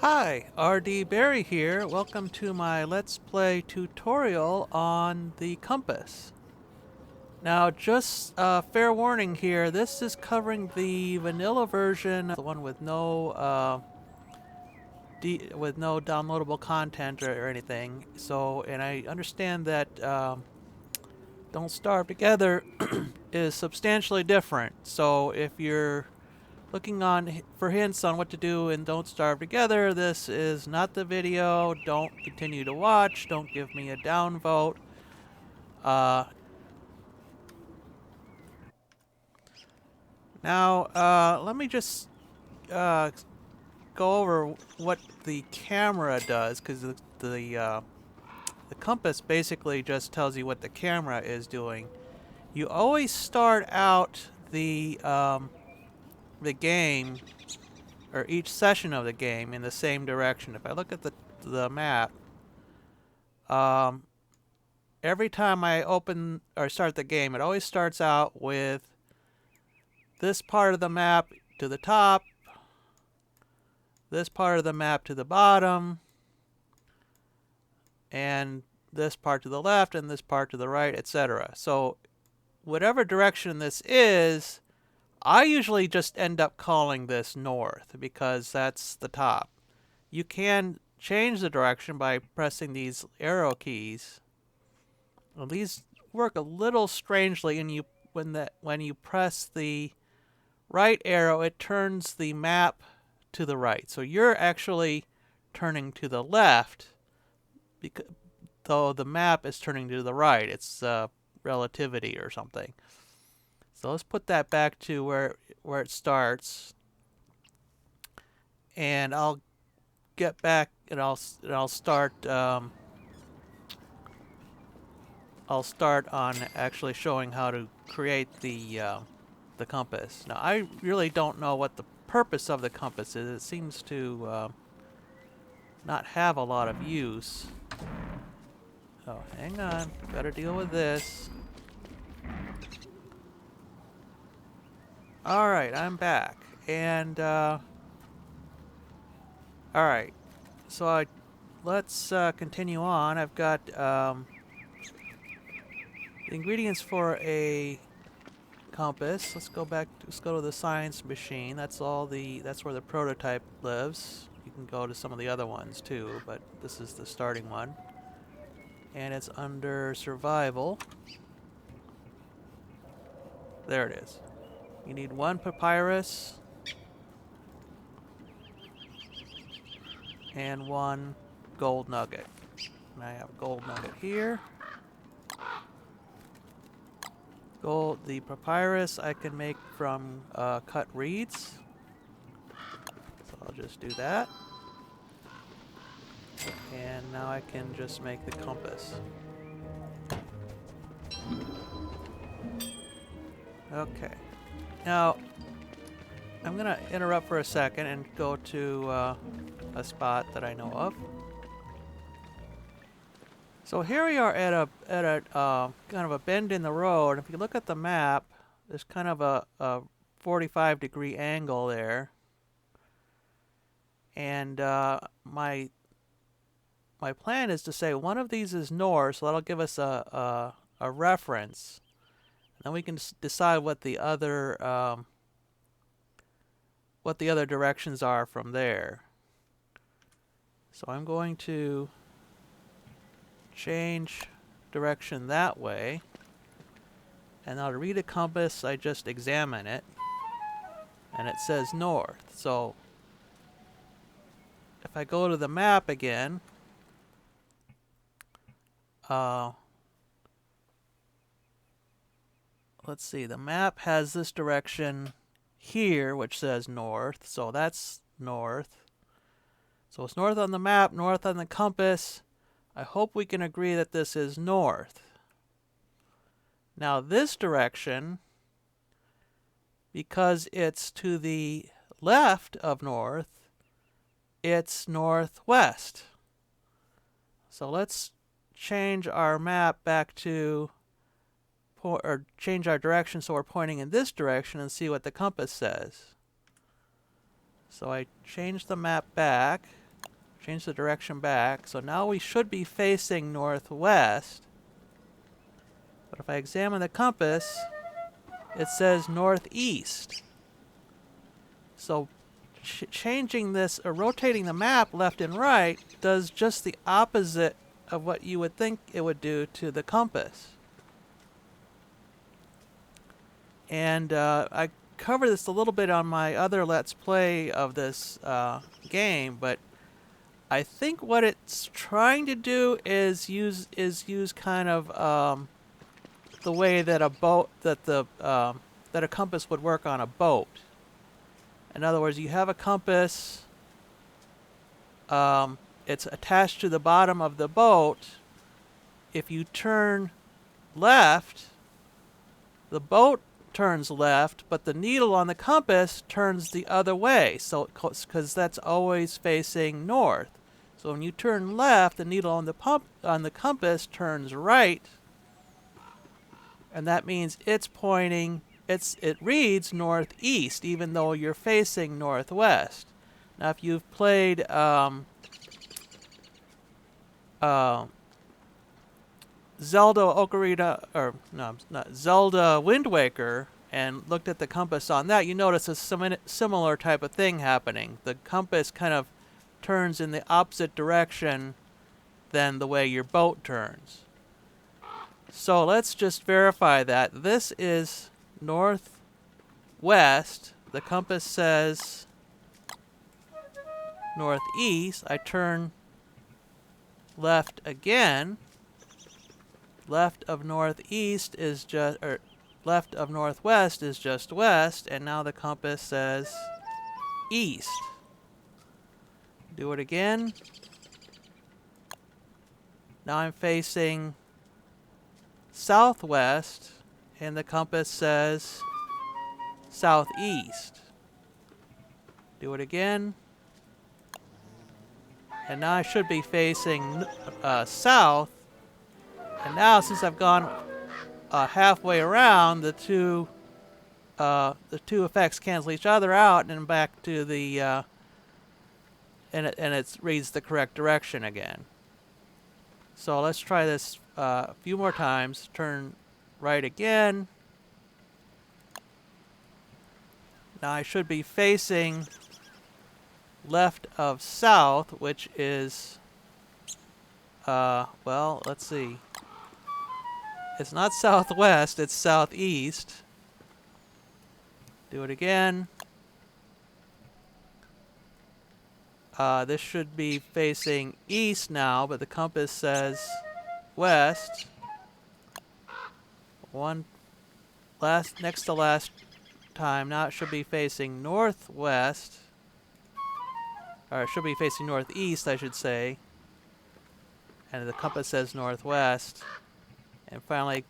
Hi, RD Barry here. Welcome to my Let's Play tutorial on the compass. Now, just fair warning here, this is covering the vanilla version, the one with no downloadable content or anything. So, and I understand that Don't Starve Together is substantially different. So, if you're looking for hints on what to do in Don't Starve Together, this is not the video. Don't continue to watch. Don't give me a downvote. Now, let me just uh, go over what the camera does, because the compass basically just tells you what the camera is doing. You always start out the game, or each session of the game, in the same direction. If I look at the map, every time I open or start the game, it always starts out with this part of the map to the top, this part of the map to the bottom, and this part to the left, and this part to the right, etc. So whatever direction this is, I usually just end up calling this north because that's the top. You can change the direction by pressing these arrow keys. Well, these work a little strangely, and when you press the right arrow, it turns the map to the right. So you're actually turning to the left, though the map is turning to the right. It's relativity or something. So let's put that back to where it starts, and I'll get back and I'll start. I'll start on actually showing how to create the compass. Now, I really don't know what the purpose of the compass is. It seems to not have a lot of use. Oh, hang on. Better deal with this. Alright, I'm back. And, alright. So, let's continue on. I've got the ingredients for a compass. Let's go to the science machine. That's where the prototype lives. You can go to some of the other ones too, but this is the starting one. And it's under survival. There it is. You need one papyrus and one gold nugget. And I have a gold nugget here. The papyrus I can make from cut reeds. So I'll just do that. And now I can just make the compass. Okay. Now, I'm going to interrupt for a second and go to a spot that I know of. So here we are at a kind of a bend in the road. If you look at the map, there's kind of a 45-degree angle there. And my plan is to say one of these is north, so that'll give us a reference. And then we can decide what the other directions are from there. So I'm going to change direction that way. And now to read a compass, I just examine it. And it says north. So if I go to the map again, let's see, the map has this direction here, which says north, so that's north. So it's north on the map, north on the compass. I hope we can agree that this is north. Now this direction, because it's to the left of north, it's northwest. So let's change our map back to, or change our direction so we're pointing in this direction and see what the compass says. So I change the map back, change the direction back. So now we should be facing northwest. But if I examine the compass, it says northeast. So changing this, or rotating the map left and right, does just the opposite of what you would think it would do to the compass. And I covered this a little bit on my other Let's Play of this game, but I think what it's trying to do is use kind of the way that a boat that a compass would work on a boat. In other words, you have a compass. It's attached to the bottom of the boat. If you turn left, the boat turns left, but the needle on the compass turns the other way. So, because that's always facing north. So when you turn left, the needle on the compass turns right, and that means it's pointing. It reads northeast, even though you're facing northwest. Now, if you've played Zelda Ocarina, or no, not Zelda Wind Waker, and looked at the compass on that, you notice a similar type of thing happening. The compass kind of turns in the opposite direction than the way your boat turns. So let's just verify that. This is northwest. The compass says northeast. I turn left again. Left of northeast is just, or left of northwest is just west, and now the compass says east. Do it again. Now I'm facing southwest, and the compass says southeast. Do it again. And now I should be facing south. And now, since I've gone halfway around, the two effects cancel each other out, and I'm back to the and it reads the correct direction again. So let's try this a few more times. Turn right again. Now I should be facing left of south, which is well, let's see. It's not southwest, it's southeast. Do it again. This should be facing east now, but the compass says west. Next to last time. Now it should be facing northwest. Or it should be facing northeast, I should say. And the compass says northwest. And finally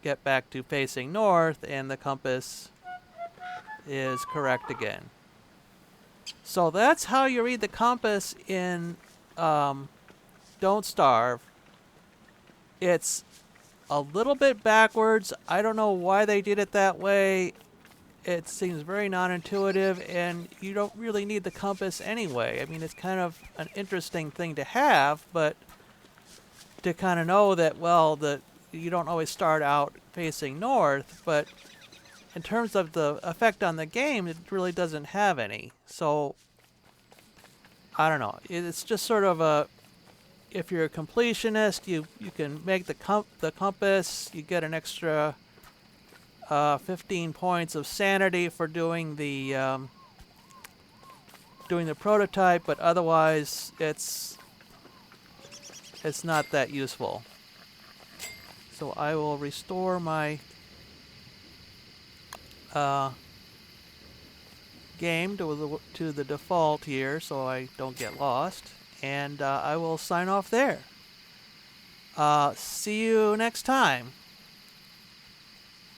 get back to facing north, and the compass is correct again. So that's how you read the compass in Don't Starve. It's a little bit backwards. I don't know why they did it that way. It seems very non-intuitive, and you don't really need the compass anyway. I mean, it's kind of an interesting thing to have, but to kind of know that, well, you don't always start out facing north, but in terms of the effect on the game, it really doesn't have any. So, I don't know. It's just sort of a, if you're a completionist, you can make the compass. You get an extra 15 points of sanity for doing the prototype, but otherwise it's not that useful. So I will restore my game to the default here, so I don't get lost, and I will sign off there. See you next time.